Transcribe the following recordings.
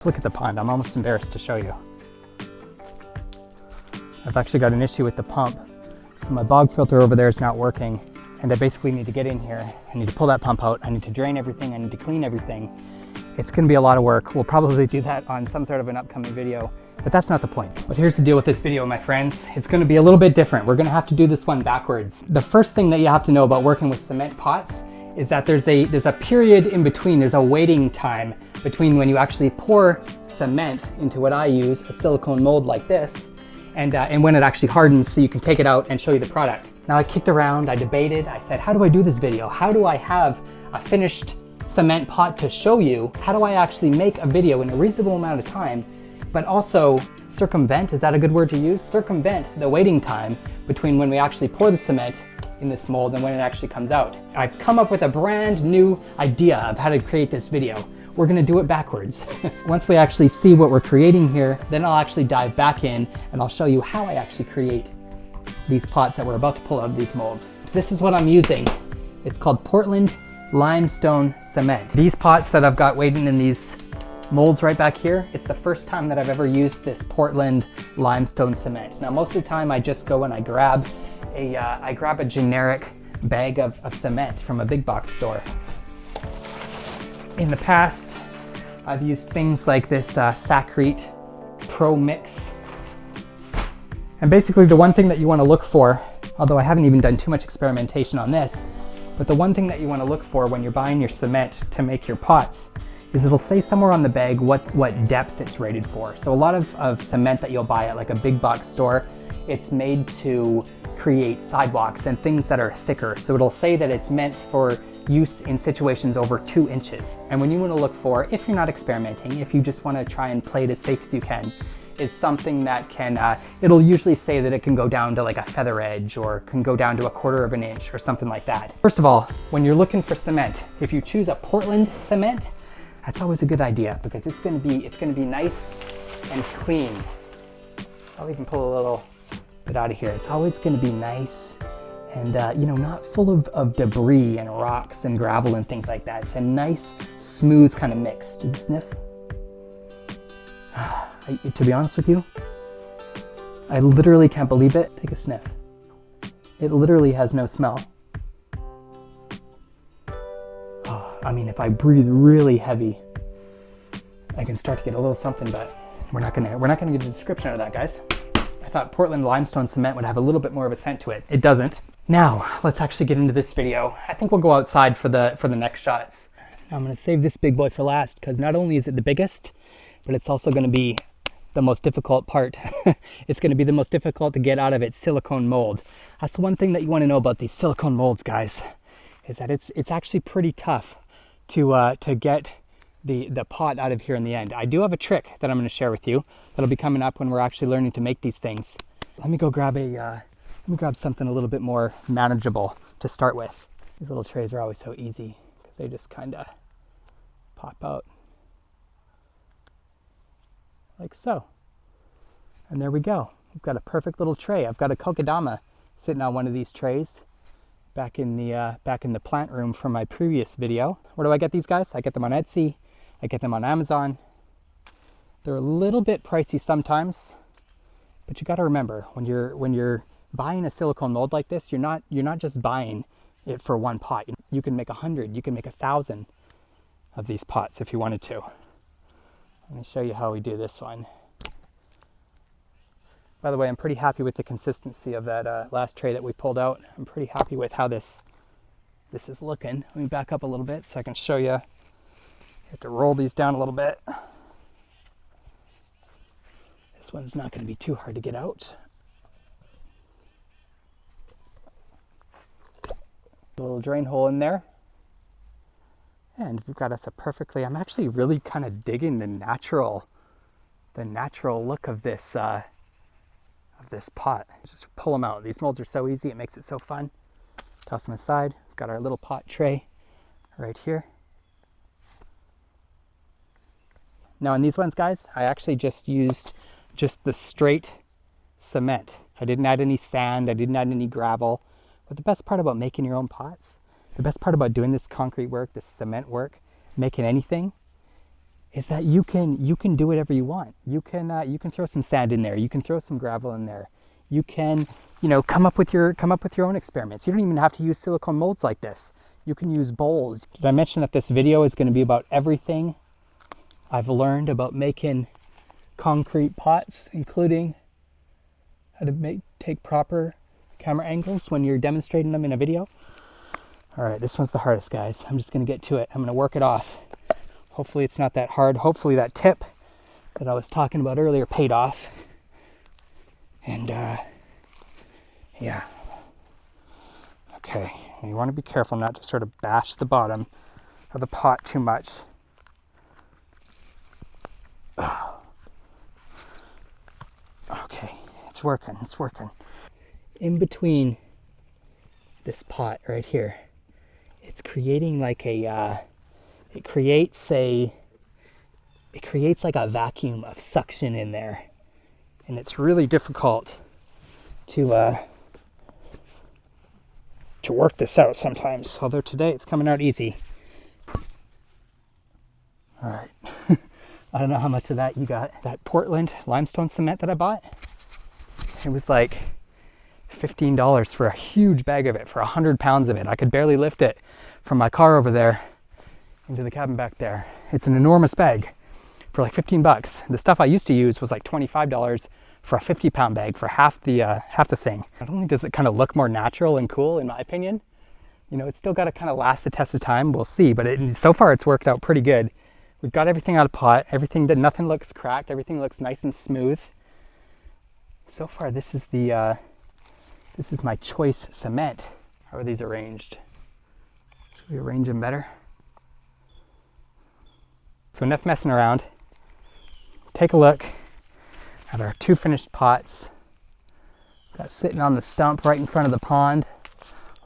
Look at the pond, I'm almost embarrassed to show you. I've actually got an issue with the pump. So my bog filter over there is not working, and I basically need to get in here. I need to pull that pump out, I need to drain everything, I need to clean everything. It's gonna be a lot of work. We'll probably do that on some sort of an upcoming video, but that's not the point. But here's the deal with this video, my friends. It's gonna be a little bit different. We're gonna have to do this one backwards. The first thing that you have to know about working with cement pots is that there's a period in between, there's a waiting time between when you actually pour cement into what I use, a silicone mold like this, and when it actually hardens so you can take it out and show you the product. Now I kicked around, I debated, I said, how do I do this video? How do I have a finished cement pot to show you? How do I actually make a video in a reasonable amount of time, but also circumvent, is that a good word to use? Circumvent the waiting time between when we actually pour the cement in this mold and when it actually comes out. I've come up with a brand new idea of how to create this video. We're gonna do it backwards. Once we actually see what we're creating here, then I'll actually dive back in and I'll show you how I actually create these pots that we're about to pull out of these molds. This is what I'm using. It's called Portland limestone cement. These pots that I've got waiting in these molds right back here, it's the first time that I've ever used this Portland limestone cement. Now most of the time I just go and I grab a generic bag of cement from a big box store. In the past, I've used things like this Sacrete Pro Mix. And basically the one thing that you want to look for, although I haven't even done too much experimentation on this, but the one thing that you want to look for when you're buying your cement to make your pots is it'll say somewhere on the bag what depth it's rated for. So a lot of cement that you'll buy at like a big box store, it's made to create sidewalks and things that are thicker. So it'll say that it's meant for use in situations over 2 inches. And when you want to look for, if you're not experimenting, if you just want to try and play it as safe as you can, is something that can, it'll usually say that it can go down to like a feather edge or can go down to 1/4 of an inch or something like that. First of all, when you're looking for cement, if you choose a Portland cement, that's always a good idea because it's gonna be nice and clean. I'll even pull a little bit out of here. It's always gonna be nice and you know, not full of debris and rocks and gravel and things like that. It's a nice, smooth kind of mix. Do the sniff? To be honest with you, I literally can't believe it. Take a sniff. It literally has no smell. Oh, I mean, if I breathe really heavy, I can start to get a little something, but we're not gonna get a description out of that, guys. I thought Portland limestone cement would have a little bit more of a scent to it. It doesn't. Now, let's actually get into this video. I think we'll go outside for the next shots. Now I'm gonna save this big boy for last because not only is it the biggest, but it's also gonna be the most difficult part. It's gonna be the most difficult to get out of its silicone mold. That's the one thing that you wanna know about these silicone molds, guys, is that it's actually pretty tough to get the pot out of here in the end. I do have a trick that I'm gonna share with you that'll be coming up when we're actually learning to make these things. Let me go grab something a little bit more manageable to start with. These little trays are always so easy because they just kinda pop out. Like so. And there we go. We've got a perfect little tray. I've got a kokedama sitting on one of these trays back in the plant room from my previous video. Where do I get these guys? I get them on Etsy. I get them on Amazon. They're a little bit pricey sometimes, but you got to remember when you're buying a silicone mold like this, you're not just buying it for one pot. You can make 100, you can make 1,000 of these pots if you wanted to. Let me show you how we do this one. By the way, I'm pretty happy with the consistency of that last tray that we pulled out. I'm pretty happy with how this is looking. Let me back up a little bit so I can show you. You have to roll these down a little bit. This one's not going to be too hard to get out. A little drain hole in there. And we've got us a perfectly, I'm actually really kind of digging the natural look of this pot. Just pull them out. These molds are so easy, it makes it so fun. Toss them aside. We've got our little pot tray right here. Now in these ones, guys, I actually just used the straight cement. I didn't add any sand, I didn't add any gravel. But the best part about making your own pots, the best part about doing this concrete work, this cement work, making anything, is that you can do whatever you want. You can throw some sand in there. You can throw some gravel in there. You can, come up with your own experiments. You don't even have to use silicone molds like this. You can use bowls. Did I mention that this video is going to be about everything I've learned about making concrete pots, including how to take proper camera angles when you're demonstrating them in a video? All right, this one's the hardest, guys. I'm just going to get to it. I'm going to work it off. Hopefully it's not that hard. Hopefully that tip that I was talking about earlier paid off. And yeah. Okay, you want to be careful not to sort of bash the bottom of the pot too much. Okay, it's working. In between this pot right here, it's creating like it creates like a vacuum of suction in there, and it's really difficult to work this out sometimes, although today it's coming out easy. All right. I don't know how much of that you got. That Portland limestone cement that I bought, it was like $15 for a huge bag of it, for 100 pounds of it. I could barely lift it from my car over there into the cabin back there. It's an enormous bag for like 15 bucks. The stuff I used to use was like $25 for a 50-pound bag for half the thing. Not only does it kind of look more natural and cool, in my opinion, it's still got to kind of last the test of time. We'll see, but so far it's worked out pretty good. We've got everything out of pot, nothing looks cracked, everything looks nice and smooth. So far, this is my choice cement. How are these arranged? Should we arrange them better? So enough messing around. Take a look at our 2 finished pots. Got sitting on the stump right in front of the pond,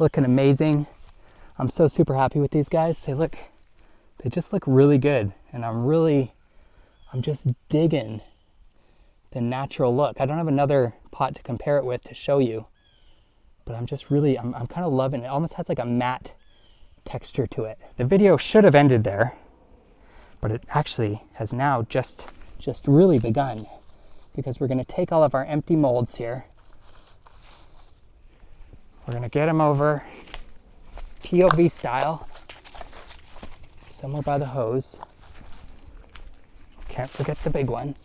looking amazing. I'm so super happy with these guys. They just look really good, and I'm just digging the natural look. I don't have another pot to compare it with to show you, but I'm kind of loving it. It almost has like a matte texture to it. The video should have ended there, but it actually has now just really begun, because we're going to take all of our empty molds here. We're going to get them over POV style, somewhere by the hose. Can't forget the big one.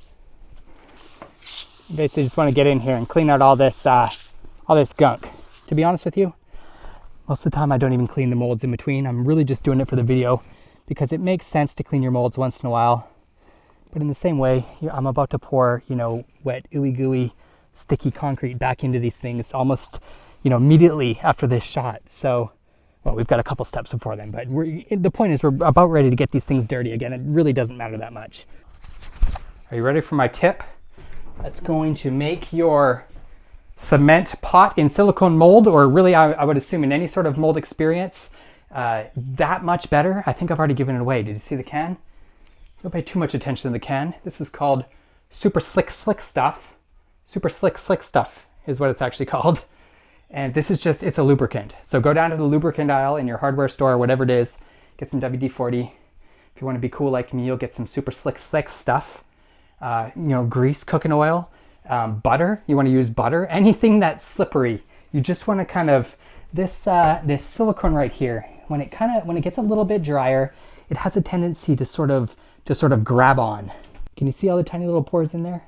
Basically just want to get in here and clean out all this gunk. To be honest with you, most of the time I don't even clean the molds in between. I'm really just doing it for the video, because it makes sense to clean your molds once in a while. But in the same way, I'm about to pour, wet, ooey gooey, sticky concrete back into these things almost, immediately after this shot. So, well, we've got a couple steps before then, but the point is we're about ready to get these things dirty again. It really doesn't matter that much. Are you ready for my tip? That's going to make your cement pot in silicone mold, or really I would assume in any sort of mold experience, that much better. I think I've already given it away. Did you see the can? Don't pay too much attention to the can. This is called Super Slick Stuff. Super Slick Stuff is what it's actually called. And this is it's a lubricant. So go down to the lubricant aisle in your hardware store, or whatever it is, get some WD-40. If you want to be cool like me, you'll get some Super Slick Stuff. Grease, cooking oil, butter. You want to use butter, anything that's slippery. You just want to kind of, this silicone right here, when it gets a little bit drier, it has a tendency to sort of grab on. Can you see all the tiny little pores in there?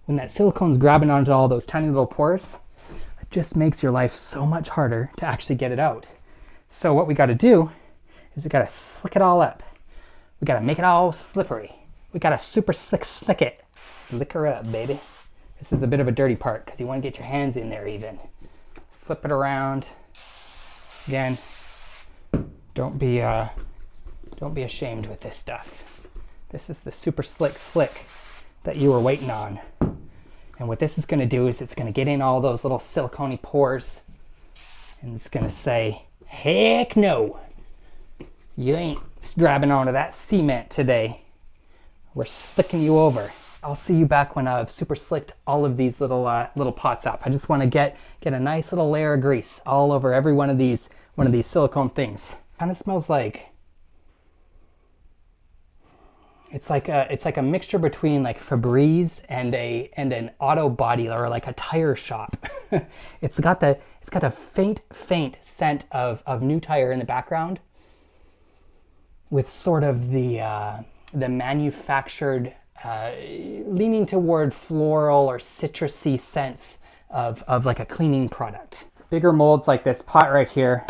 When that silicone's grabbing onto all those tiny little pores, it just makes your life so much harder to actually get it out. So what we got to do is we got to slick it all up. We got to make it all slippery. We got to super slick it. Slick her up, baby. This is the bit of a dirty part, because you want to get your hands in there even. Flip it around. Again, don't be ashamed with this stuff. This is the super slick that you were waiting on. And what this is going to do is it's going to get in all those little silicone pores, and it's going to say, heck no, you ain't grabbing onto that cement today. We're slicking you over. I'll see you back when I've super slicked all of these little pots up. I just want to get a nice little layer of grease all over every one of these silicone things. Kind of smells like It's like a mixture between like Febreze and an auto body or like a tire shop. It's got a faint scent of new tire in the background, with sort of the manufactured leaning toward floral or citrusy scents of like a cleaning product. Bigger molds like this pot right here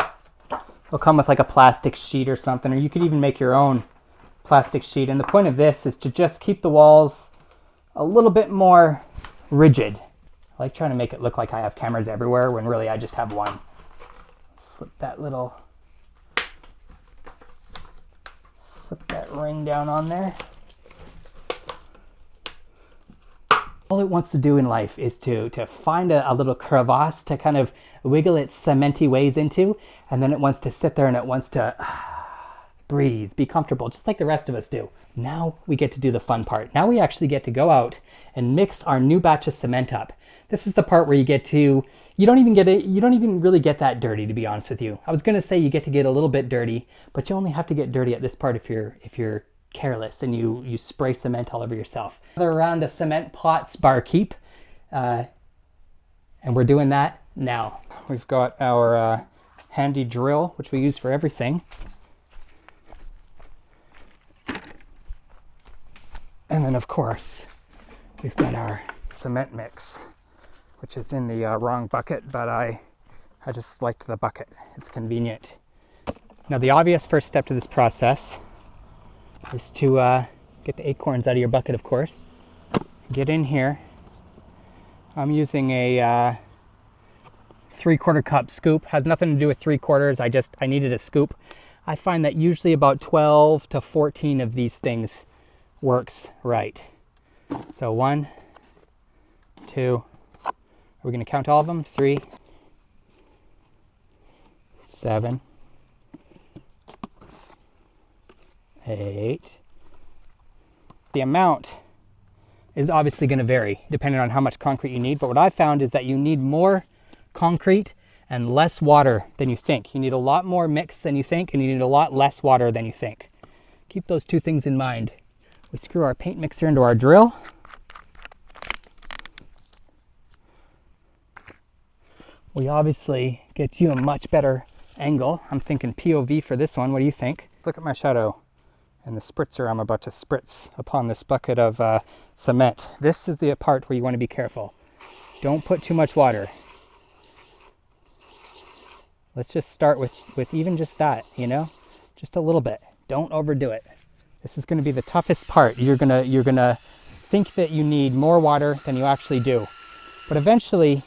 will come with like a plastic sheet or something, or you could even make your own plastic sheet. And the point of this is to just keep the walls a little bit more rigid. I like trying to make it look like I have cameras everywhere when really I just have one. Slip that ring down on there. All it wants to do in life is to find a little crevasse to kind of wiggle its cementy ways into, and then it wants to sit there and it wants to breathe, be comfortable, just like the rest of us do. Now we get to do the fun part. Now we actually get to go out and mix our new batch of cement up. This is the part where you don't even really get that dirty, to be honest with you. I was gonna say you get to get a little bit dirty, but you only have to get dirty at this part if you're careless and you spray cement all over yourself. Another round of cement pots, barkeep, and we're doing that now. We've got our handy drill, which we use for everything. And then of course, we've got our cement mix, which is in the wrong bucket, but I just liked the bucket. It's convenient. Now the obvious first step to this process is to get the acorns out of your bucket, of course. Get in here. I'm using a 3/4 cup scoop. Has nothing to do with 3/4. I needed a scoop. I find that usually about 12 to 14 of these things works right. So 1, 2, are we going to count all of them? 3, 7, 8. The amount is obviously going to vary depending on how much concrete you need, but what I've found is that you need more concrete and less water than you think. You need a lot more mix than you think, and you need a lot less water than you think. Keep those two things in mind. We screw our paint mixer into our drill. We obviously get you a much better angle. I'm thinking POV for this one. What do you think? Look at my shadow and the spritzer I'm about to spritz upon this bucket of cement. This is the part where you want to be careful. Don't put too much water. Let's just start with even just that, just a little bit. Don't overdo it. This is going to be the toughest part. You're gonna think that you need more water than you actually do. But eventually,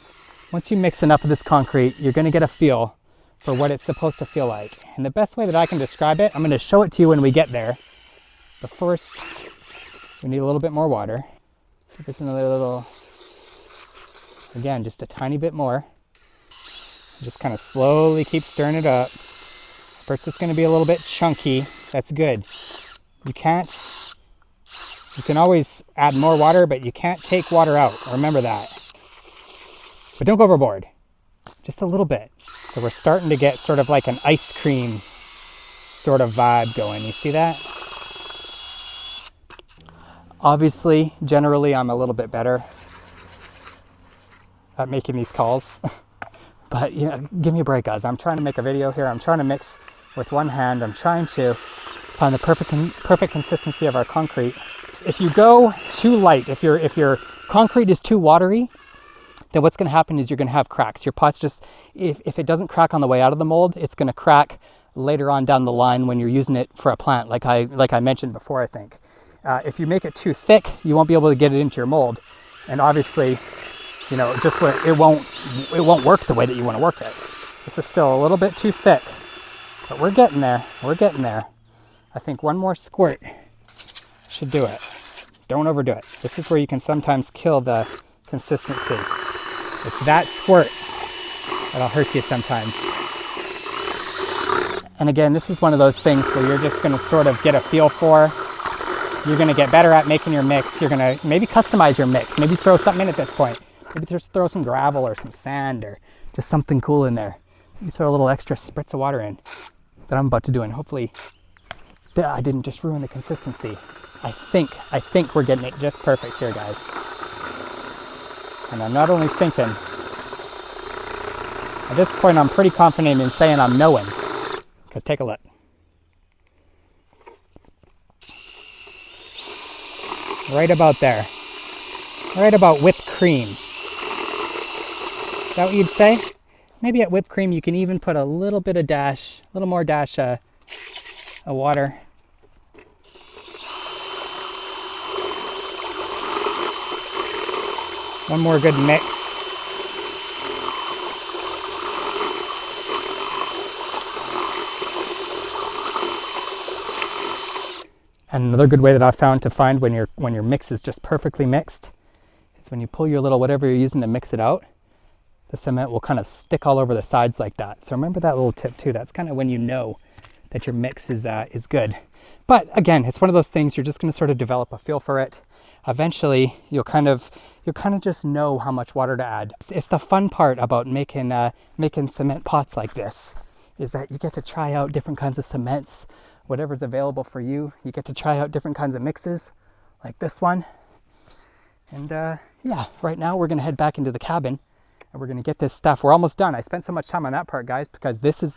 once you mix enough of this concrete, you're going to get a feel for what it's supposed to feel like. And the best way that I can describe it, I'm going to show it to you when we get there. But first, we need a little bit more water. So there's another little, again, just a tiny bit more. Just kind of slowly keep stirring it up. First it's going to be a little bit chunky. That's good. You can always add more water, but you can't take water out. Remember that. But don't go overboard. Just a little bit. So we're starting to get sort of like an ice cream sort of vibe going. You see that? Obviously, generally, I'm a little bit better at making these calls. But give me a break, guys. I'm trying to make a video here. I'm trying to mix with one hand. I'm trying to find the perfect consistency of our concrete. If you go too light, if your concrete is too watery, then what's going to happen is you're going to have cracks. Your pot's just, if it doesn't crack on the way out of the mold, it's going to crack later on down the line when you're using it for a plant, like I mentioned before, I think. If you make it too thick, you won't be able to get it into your mold, and obviously, it won't work the way that you want to work it. This is still a little bit too thick, but we're getting there. We're getting there. I think one more squirt should do it. Don't overdo it. This is where you can sometimes kill the consistency. It's that squirt that'll hurt you sometimes. And again, this is one of those things where you're just going to sort of get a feel for. You're going to get better at making your mix. You're going to maybe customize your mix. Maybe throw something in at this point. Maybe just throw some gravel or some sand or just something cool in there. You throw a little extra spritz of water in that I'm about to do, and hopefully I didn't just ruin the consistency. I think we're getting it just perfect here, guys. And I'm not only thinking, at this point I'm pretty confident in saying I'm knowing. Because take a look. Right about there. Right about whipped cream. Is that what you'd say? Maybe at whipped cream you can even put a little bit of dash, a little more dash of water. One more good mix. And another good way that I've found to find when your mix is just perfectly mixed is when you pull your little whatever you're using to mix it out, the cement will kind of stick all over the sides like that. So remember that little tip too. That's kind of when you know that your mix is good. But again, it's one of those things you're just going to sort of develop a feel for it. Eventually, you'll kind of just know how much water to add. It's the fun part about making cement pots like this, is that you get to try out different kinds of cements, whatever's available for you. You get to try out different kinds of mixes, like this one. And yeah, right now we're gonna head back into the cabin and we're gonna get this stuff. We're almost done. I spent so much time on that part, guys, because this is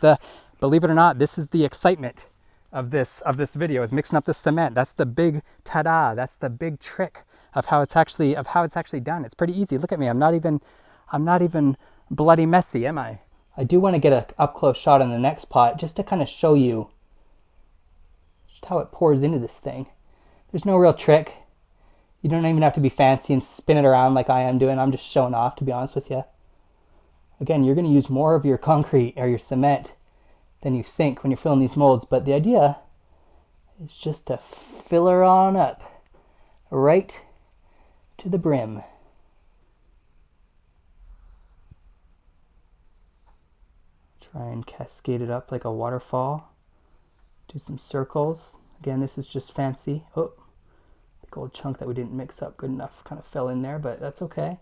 believe it or not, this is the excitement of this video, is mixing up the cement. That's the big ta-da. That's the big trick of how it's actually done. It's pretty easy. Look at me. I'm not even bloody messy, am I? I do want to get an up close shot on the next pot just to kind of show you just how it pours into this thing. There's no real trick. You don't even have to be fancy and spin it around like I am doing. I'm just showing off, to be honest with you. Again, you're going to use more of your concrete or your cement than you think when you're filling these molds, but the idea is just to fill her on up right to the brim. Try and cascade it up like a waterfall. Do some circles. Again, this is just fancy. Oh, big old chunk that we didn't mix up good enough kind of fell in there, but that's okay.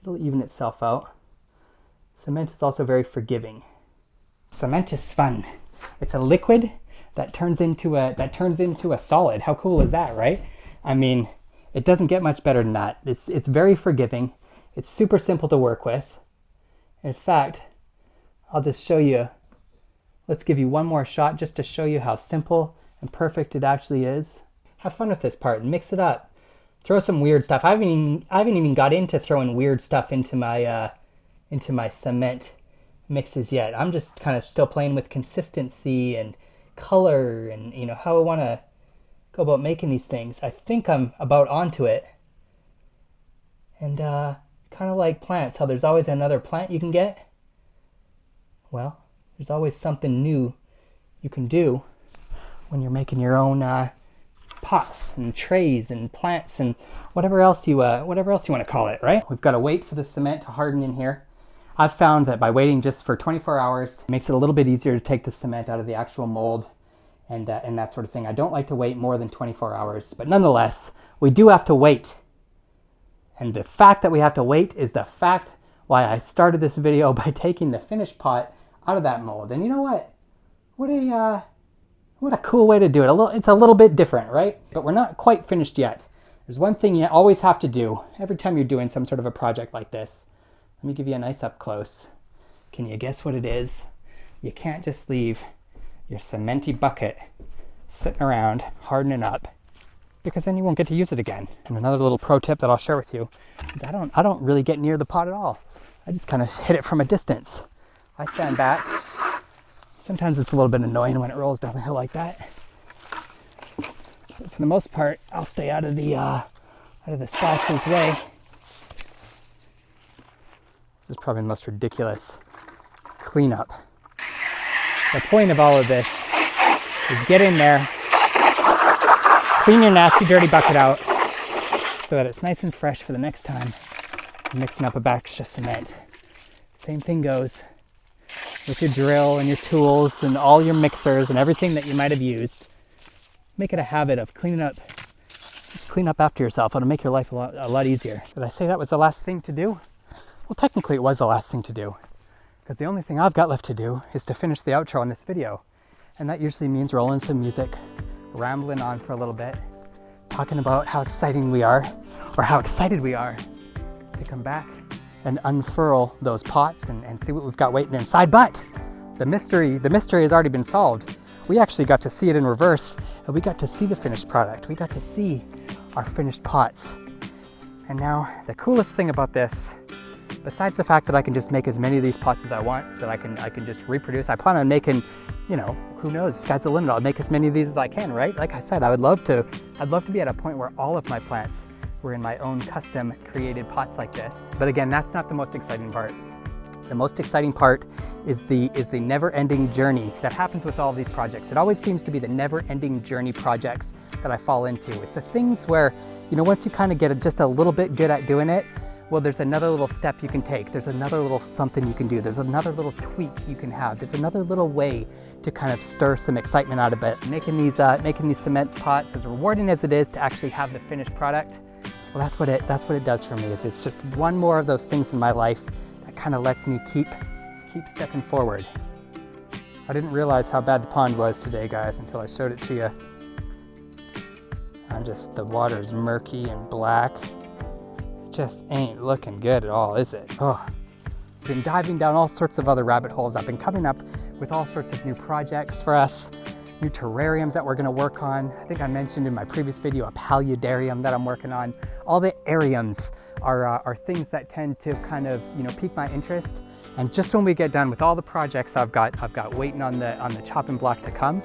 It'll even itself out. Cement is also very forgiving. Cement is fun. It's a liquid that turns into a solid. How cool is that, right? I mean, it doesn't get much better than that. It's very forgiving. It's super simple to work with. In fact, I'll just show you. Let's give you one more shot just to show you how simple and perfect it actually is. Have fun with this part and mix it up. Throw some weird stuff. I haven't even got into throwing weird stuff into my cement mixes yet. I'm just kind of still playing with consistency and color and how I want to go about making these things. I think I'm about onto it. And kind of like plants, how there's always another plant you can get. Well, there's always something new you can do when you're making your own pots and trays and plants and whatever else you want to call it, right? We've got to wait for the cement to harden in here. I've found that by waiting just for 24 hours, it makes it a little bit easier to take the cement out of the actual mold and that sort of thing. I don't like to wait more than 24 hours, but nonetheless, we do have to wait. And the fact that we have to wait is the fact why I started this video by taking the finished pot out of that mold. And you know what? What a cool way to do it. It's a little bit different, right? But we're not quite finished yet. There's one thing you always have to do every time you're doing some sort of a project like this. Let me give you a nice up close. Can you guess what it is? You can't just leave your cementy bucket sitting around hardening up, because then you won't get to use it again. And another little pro tip that I'll share with you is I don't really get near the pot at all. I just kind of hit it from a distance. I stand back. Sometimes it's a little bit annoying when it rolls down the hill like that. But for the most part, I'll stay out of the splash's way. This is probably the most ridiculous cleanup. The point of all of this is get in there, clean your nasty dirty bucket out so that it's nice and fresh for the next time you're mixing up a batch of cement. Same thing goes with your drill and your tools and all your mixers and everything that you might have used. Make it a habit of cleaning up. Just clean up after yourself. It'll make your life a lot easier. Did I say that was the last thing to do? Well, technically it was the last thing to do, because the only thing I've got left to do is to finish the outro on this video. And that usually means rolling some music rambling on for a little bit, talking about how exciting we are, or how excited we are to come back and unfurl those pots and see what we've got waiting inside. But the mystery has already been solved. We actually got to see it in reverse, and we got to see the finished product. We got to see our finished pots. And now the coolest thing about this, besides the fact that I can just make as many of these pots as I want, so that I can just reproduce. I plan on making, you know, who knows, sky's the limit. I'll make as many of these as I can, right? Like I said, I'd love to be at a point where all of my plants were in my own custom created pots like this. But again, that's not the most exciting part. The most exciting part is the never-ending journey that happens with all of these projects. It always seems to be the never-ending journey projects that I fall into. It's the things where, you know, once you kind of get just a little bit good at doing it, well, there's another little step you can take. There's another little something you can do. There's another little tweak you can have. There's another little way to kind of stir some excitement out of it. Making these cement pots, as rewarding as it is to actually have the finished product, well, that's what it does for me. It's just one more of those things in my life that kind of lets me keep stepping forward. I didn't realize how bad the pond was today, guys, until I showed it to you. The water's murky and black. It just ain't looking good at all, is it? Oh, I've been diving down all sorts of other rabbit holes. I've been coming up with all sorts of new projects for us, new terrariums that we're gonna work on. I think I mentioned in my previous video a paludarium that I'm working on. All the ariums are things that tend to kind of, you know, pique my interest. And just when we get done with all the projects I've got waiting on the chopping block to come,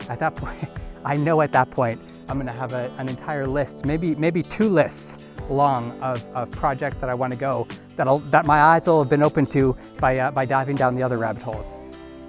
at that point, I know at that point, I'm gonna have an entire list, maybe 2 lists long of projects that I wanna go, that my eyes will have been open to by diving down the other rabbit holes.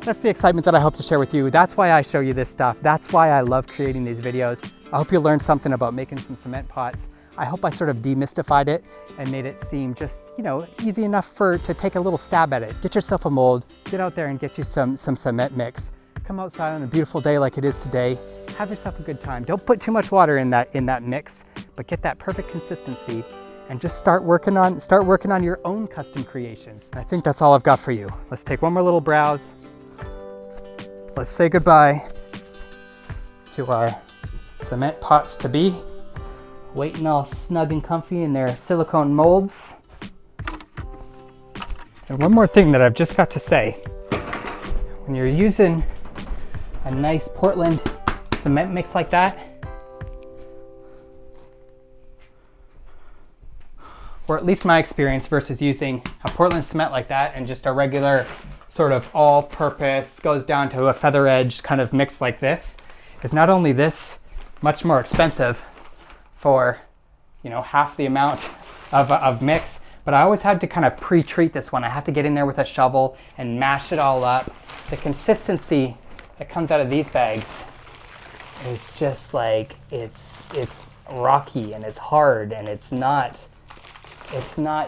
That's the excitement that I hope to share with you. That's why I show you this stuff. That's why I love creating these videos. I hope you learned something about making some cement pots. I hope I sort of demystified it and made it seem just, you know, easy enough to take a little stab at it. Get yourself a mold, get out there and get you some cement mix. Come outside on a beautiful day like it is today. Have yourself a good time. Don't put too much water in that mix, but get that perfect consistency and just start working on your own custom creations. I think that's all I've got for you. Let's take one more little browse. Let's say goodbye to our cement pots to be, waiting all snug and comfy in their silicone molds. And one more thing that I've just got to say, when you're using a nice Portland cement mix like that, or at least my experience versus using a Portland cement like that and just a regular sort of all-purpose, goes down to a feather edge kind of mix like this, is not only this much more expensive for, you know, half the amount of mix, but I always had to kind of pre-treat this one. I have to get in there with a shovel and mash it all up. The consistency that comes out of these bags is just like, it's rocky and it's hard and it's not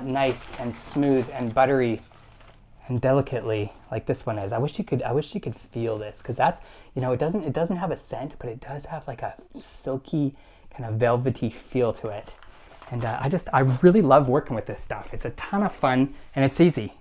nice and smooth and buttery and delicately like this one is. I wish you could feel this, because that's, you know, it doesn't have a scent, but it does have like a silky kind of velvety feel to it. And I really love working with this stuff. It's a ton of fun and it's easy.